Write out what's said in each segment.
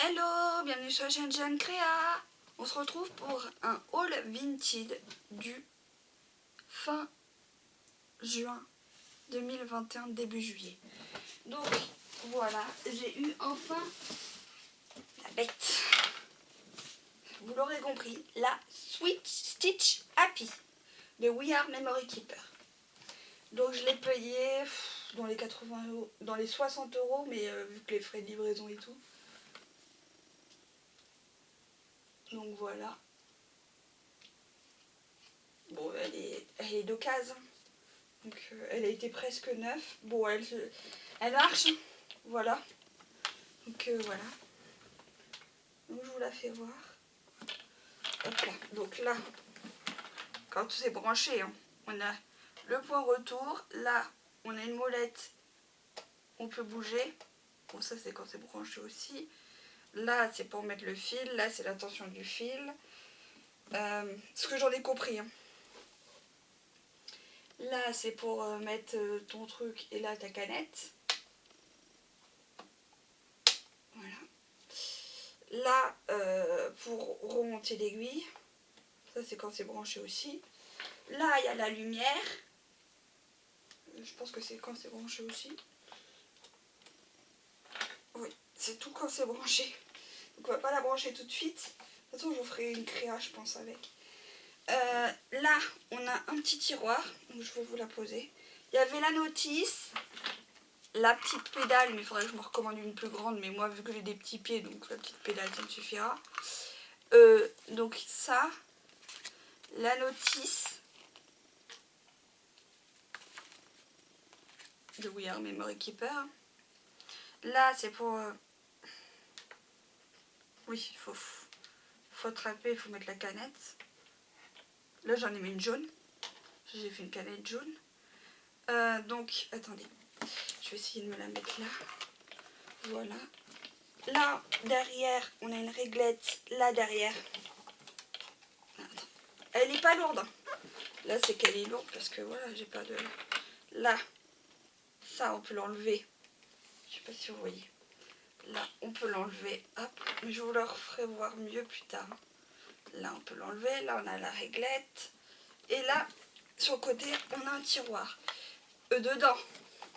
Hello, bienvenue sur la chaîne Jeanne Créa. On se retrouve pour un haul vintage du fin juin 2021, début juillet. Donc voilà, j'ai eu enfin la bête. Vous l'aurez compris, la Switch Stitch Happy de We Are Memory Keeper. Donc je l'ai payé dans les 80 euros, dans les 60 euros, mais vu que les frais de livraison et tout. Donc voilà. Bon, elle est d'occasion. Donc elle a été presque neuve. Bon, elle marche. Voilà. Donc voilà. Donc je vous la fais voir. Hop là. Donc là, quand c'est branché, hein, on a le point retour. Là, on a une molette. On peut bouger. Bon, ça c'est quand c'est branché aussi. Là, c'est pour mettre le fil. Là, c'est la tension du fil. Ce que j'en ai compris. Hein. Là, c'est pour mettre ton truc et là, ta canette. Voilà. Là, pour remonter l'aiguille. Ça, c'est quand c'est branché aussi. Là, il y a la lumière. Je pense que c'est quand c'est branché aussi. Oui, c'est tout quand c'est branché. Donc, on va pas la brancher tout de suite. De toute façon, je vous ferai une créa, je pense, avec. Là, on a un petit tiroir. Donc, je vais vous la poser. Il y avait la notice. La petite pédale, mais il faudrait que je me recommande une plus grande. Mais moi, vu que j'ai des petits pieds, donc la petite pédale, ça me suffira. Donc, ça. La notice. De We Are Memory Keeper. Là, c'est pour... Oui, il faut attraper, il faut mettre la canette. Là, j'en ai mis une jaune. J'ai fait une canette jaune. Donc, attendez. Je vais essayer de me la mettre là. Voilà. Là, derrière, on a une réglette. Là, derrière. Attends. Elle n'est pas lourde. Hein. Là, c'est qu'elle est lourde parce que, voilà, j'ai pas de... Là, ça, on peut l'enlever. Je sais pas si vous voyez. Là, on peut l'enlever. Hop. Mais je vous le referai voir mieux plus tard. Là, on peut l'enlever. Là, on a la réglette. Et là, sur le côté, on a un tiroir. Dedans,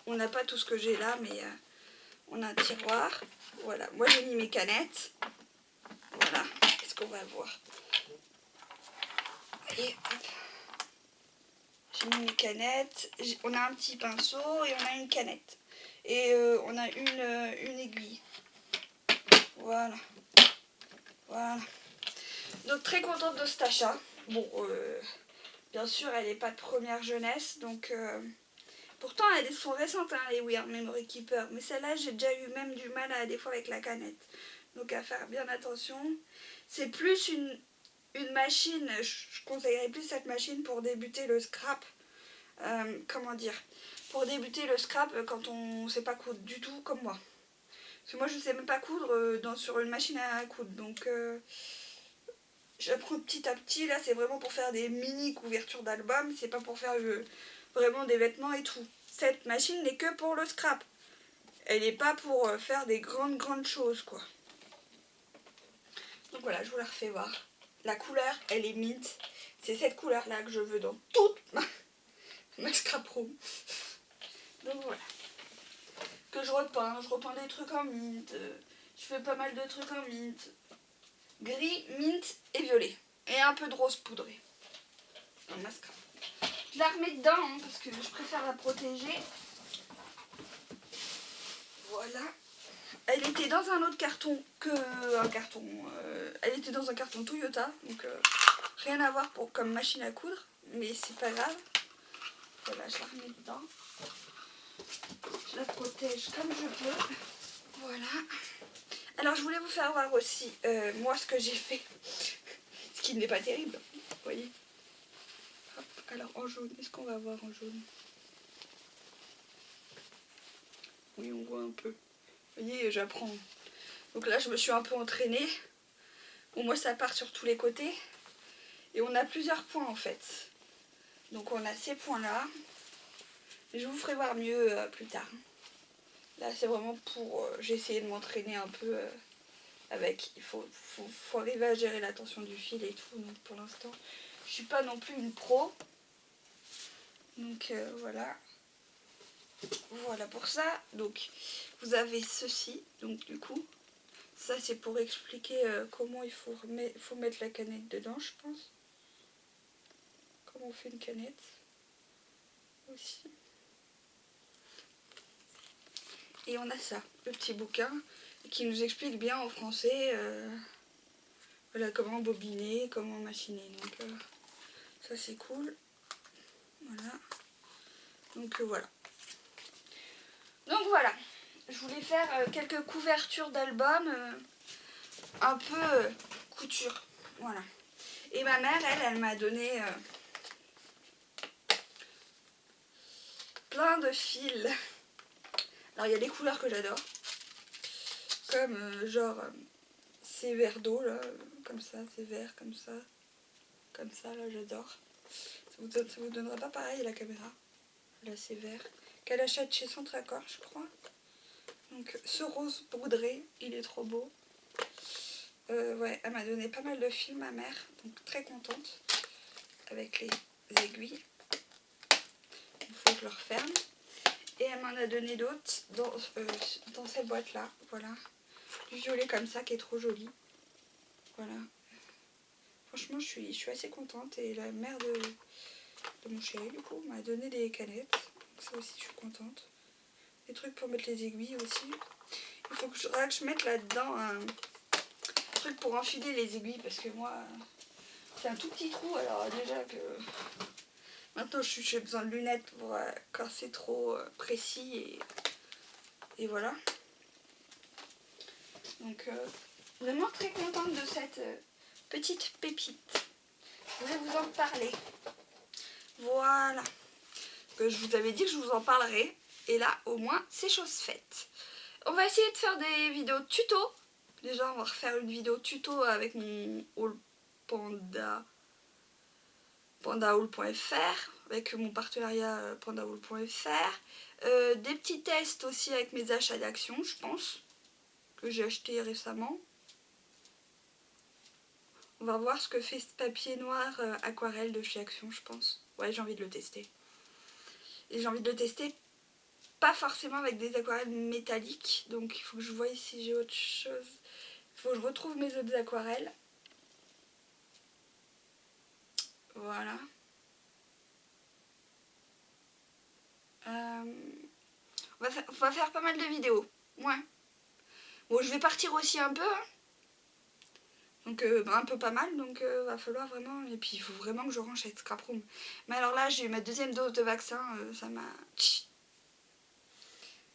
on n'a pas tout ce que j'ai là, mais on a un tiroir. Voilà. Moi, j'ai mis mes canettes. Voilà. Qu'est-ce qu'on va voir? Et hop. J'ai mis mes canettes. On a un petit pinceau et on a une canette. Et on a une aiguille. Voilà. Voilà. Donc, très contente de cet achat. Bon, bien sûr, elle n'est pas de première jeunesse, donc... Pourtant, elles sont récentes, hein, les We Are Memory Keeper. Mais celle-là, j'ai déjà eu même du mal des fois avec la canette. Donc, à faire bien attention. C'est plus une machine, je conseillerais plus cette machine pour débuter le scrap. Comment dire? Pour débuter le scrap quand on ne sait pas coudre du tout, comme moi. Parce que moi, je ne sais même pas coudre sur une machine à coudre. Donc... j'apprends petit à petit. Là, c'est vraiment pour faire des mini couvertures d'albums. C'est pas pour faire vraiment des vêtements et tout. Cette machine n'est que pour le scrap. Elle n'est pas pour faire des grandes choses, quoi. Donc voilà, je vous la refais voir. La couleur, elle est mint. C'est cette couleur-là que je veux dans toute ma scrap room. Donc voilà. Que je repeins. Je repeins des trucs en mint. Je fais pas mal de trucs en mint. Gris, mint et violet. Et un peu de rose poudré. Dans ma scrap. Je la remets dedans hein, parce que je préfère la protéger. Voilà. Elle était dans un autre carton que un carton. Elle était dans un carton Toyota. Donc rien à voir comme machine à coudre. Mais c'est pas grave. Voilà, je la remets dedans. Je la protège comme je peux. Voilà. Alors je voulais vous faire voir aussi moi ce que j'ai fait. Ce qui n'est pas terrible. Vous voyez. Hop. Alors en jaune, est-ce qu'on va voir en jaune? Oui, on voit un peu. Vous voyez, j'apprends. Donc là, je me suis un peu entraînée. Bon, moi, ça part sur tous les côtés. Et on a plusieurs points, en fait. Donc, on a ces points-là. Je vous ferai voir mieux plus tard. Là, c'est vraiment pour... j'ai essayé de m'entraîner un peu avec, faut arriver à gérer la tension du fil et tout. Donc pour l'instant, je suis pas non plus une pro. Donc voilà. Voilà pour ça. Donc vous avez ceci. Donc du coup, ça c'est pour expliquer comment il faut mettre la canette dedans, je pense. Comment on fait une canette aussi. Et on a ça, le petit bouquin, qui nous explique bien en français voilà, comment bobiner, comment machiner. Donc ça c'est cool. Voilà. Donc voilà. Donc voilà. Je voulais faire quelques couvertures d'albums un peu couture. Voilà. Et ma mère, elle m'a donné plein de fils. Alors il y a des couleurs que j'adore. Comme genre ces verres d'eau là, comme ça, ces verres comme ça là, j'adore. Ça vous donnera pas pareil à la caméra. Là c'est vert. Qu'elle achète chez Centracor, je crois. Donc ce rose poudré, il est trop beau. Ouais, elle m'a donné pas mal de fils, ma mère, donc très contente. Avec les aiguilles. Il faut que je le referme. Et elle m'en a donné d'autres dans cette boîte là. Voilà. Du violet comme ça qui est trop joli. Voilà. Franchement, je suis assez contente. Et la mère de mon chéri, du coup, m'a donné des canettes. Donc ça aussi, je suis contente. Des trucs pour mettre les aiguilles aussi. Il faut que je mette là-dedans un truc pour enfiler les aiguilles. Parce que moi, c'est un tout petit trou. Alors déjà que... Maintenant, j'ai besoin de lunettes pour quand c'est trop précis. Et voilà. Donc, vraiment très contente de cette petite pépite. Je voulais vous en parler. Voilà. Je vous avais dit que je vous en parlerai. Et là, au moins, c'est chose faite. On va essayer de faire des vidéos tuto. Déjà, on va refaire une vidéo tuto avec mon haul pandahaul.fr, avec mon partenariat pandahaul.fr. Des petits tests aussi avec mes achats d'Action, je pense, que j'ai acheté récemment. On va voir ce que fait ce papier noir aquarelle de chez Action, je pense. Ouais, j'ai envie de le tester. Et j'ai envie de le tester pas forcément avec des aquarelles métalliques. Donc il faut que je voie si j'ai autre chose. Il faut que je retrouve mes autres aquarelles. Voilà. On va faire pas mal de vidéos. Ouais. Bon, je vais partir aussi un peu. Hein. Donc un peu pas mal, donc va falloir vraiment... Et puis il faut vraiment que je range cette scrap room. Mais alors là, j'ai eu ma deuxième dose de vaccin, ça m'a...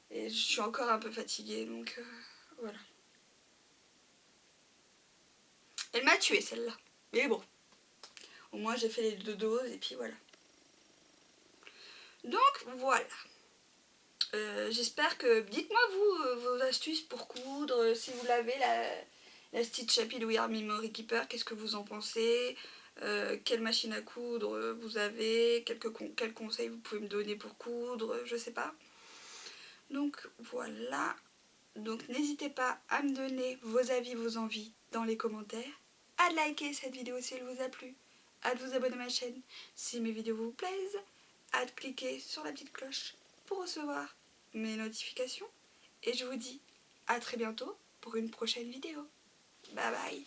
Et je suis encore un peu fatiguée, donc voilà. Elle m'a tuée celle-là. Mais bon, au moins j'ai fait les 2 doses et puis voilà. Donc voilà. J'espère que... Dites-moi vous, vos astuces pour coudre, si vous l'avez, la Stitch Happy We Are Memory Keeper, qu'est-ce que vous en pensez? Quelle machine à coudre vous avez? Quels conseils vous pouvez me donner pour coudre? Je sais pas. Donc voilà. Donc n'hésitez pas à me donner vos avis, vos envies dans les commentaires. À liker cette vidéo si elle vous a plu. À vous abonner à ma chaîne si mes vidéos vous plaisent. À cliquer sur la petite cloche pour recevoir mes notifications. Et je vous dis à très bientôt pour une prochaine vidéo. Bye bye.